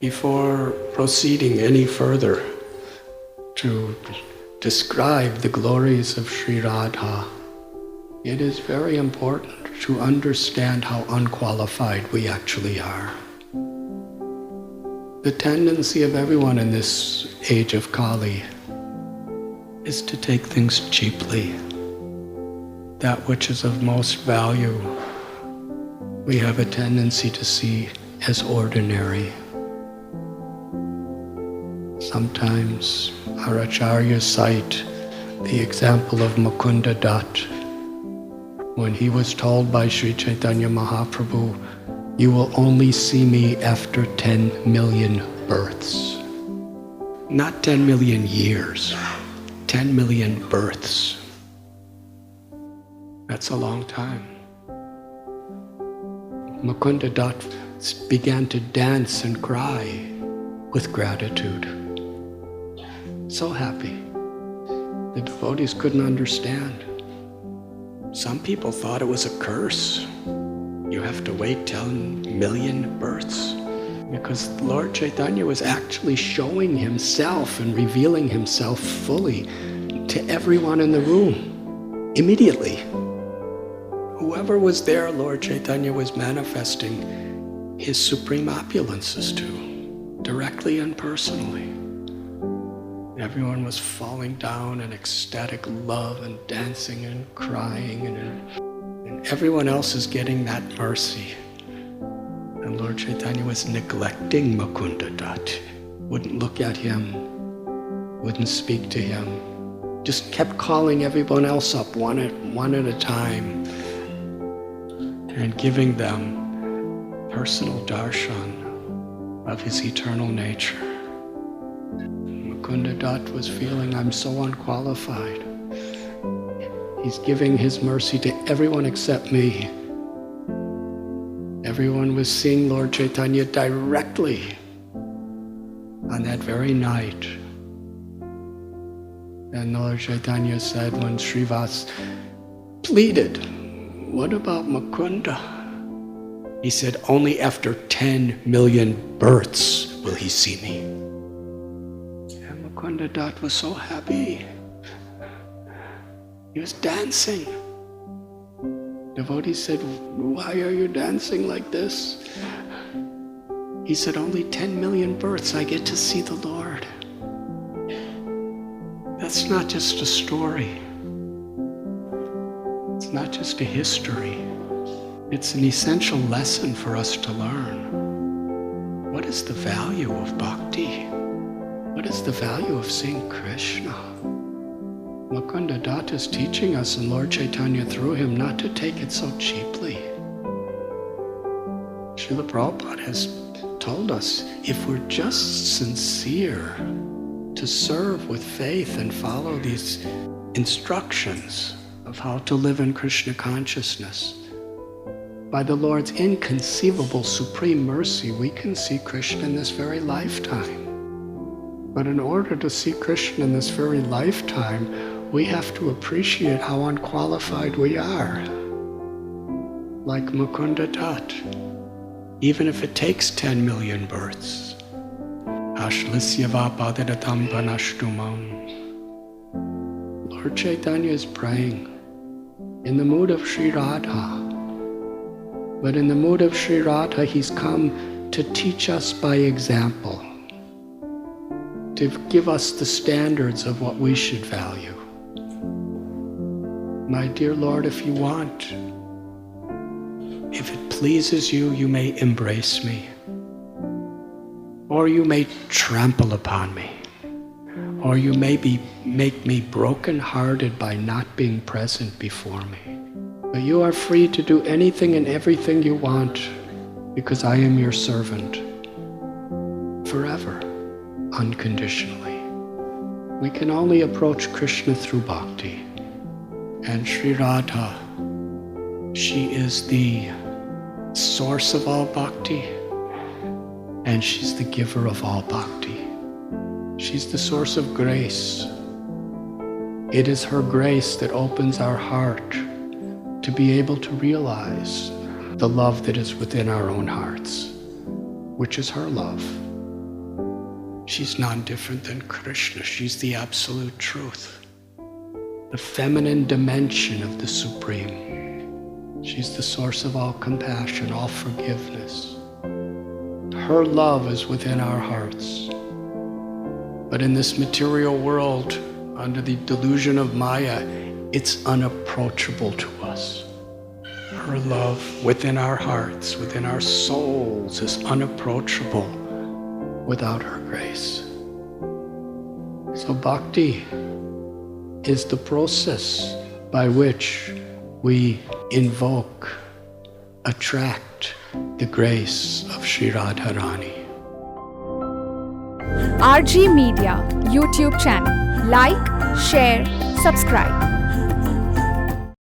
Before proceeding any further to describe the glories of Sri Radha, it is very important to understand how unqualified we actually are. The tendency of everyone in this age of Kali is to take things cheaply. That which is of most value, we have a tendency to see as ordinary. Sometimes our acharyas cite the example of Mukunda Dutt, when he was told by Sri Chaitanya Mahaprabhu, "You will only see me after 10 million births." Not 10 million years, 10 million births. That's a long time. Mukunda Dutt began to dance and cry with gratitude. So happy. The devotees couldn't understand. Some people thought it was a curse. You have to wait 10 million births. Because Lord Chaitanya was actually showing himself and revealing himself fully to everyone in the room, immediately. Whoever was there, Lord Chaitanya was manifesting his supreme opulences to, directly and personally. Everyone was falling down in ecstatic love and dancing and crying, and everyone else is getting that mercy. And Lord Chaitanya was neglecting Mukunda Dutt, wouldn't look at him, wouldn't speak to him, just kept calling everyone else up one at a time and giving them personal darshan of his eternal nature. Mukunda Dutt was feeling, I'm so unqualified. He's giving his mercy to everyone except me. Everyone was seeing Lord Chaitanya directly on that very night. And Lord Chaitanya said when Srivas pleaded, "What about Mukunda?" He said, "Only after 10 million births will he see me." And Mukunda Dutt was so happy. He was dancing. Devotee said, "Why are you dancing like this?" He said, "Only 10 million births I get to see the Lord." That's not just a story. It's not just a history. It's an essential lesson for us to learn. What is the value of bhakti? What is the value of seeing Krishna? Mukunda Dutt is teaching us, and Lord Chaitanya through him, not to take it so cheaply. Srila Prabhupada has told us, if we're just sincere to serve with faith and follow these instructions of how to live in Krishna consciousness, by the Lord's inconceivable supreme mercy, we can see Krishna in this very lifetime. But in order to see Krishna in this very lifetime, we have to appreciate how unqualified we are. Like Mukunda Dutt, even if it takes 10 million births. Ashlisya vapadadatam panashtumam. Lord Chaitanya is praying in the mood of Sri Radha. But in the mood of Sri Radha, he's come to teach us by example, to give us the standards of what we should value. My dear Lord, if you want, if it pleases you, you may embrace me, or you may trample upon me, or you may make me broken-hearted by not being present before me. But you are free to do anything and everything you want, because I am your servant, forever, unconditionally. We can only approach Krishna through bhakti. And Sri Radha, she is the source of all bhakti, and she's the giver of all bhakti. She's the source of grace. It is her grace that opens our heart to be able to realize the love that is within our own hearts, which is her love. she's non-different than Krishna. She's the absolute truth, the feminine dimension of the Supreme. She's the source of all compassion, all forgiveness. Her love is within our hearts. But in this material world, under the delusion of Maya, it's unapproachable to us. Her love within our hearts, within our souls, is unapproachable without her grace. So bhakti is the process by which we invoke, attract the grace of Sri Radharani. RG Media YouTube channel. Like, share, subscribe.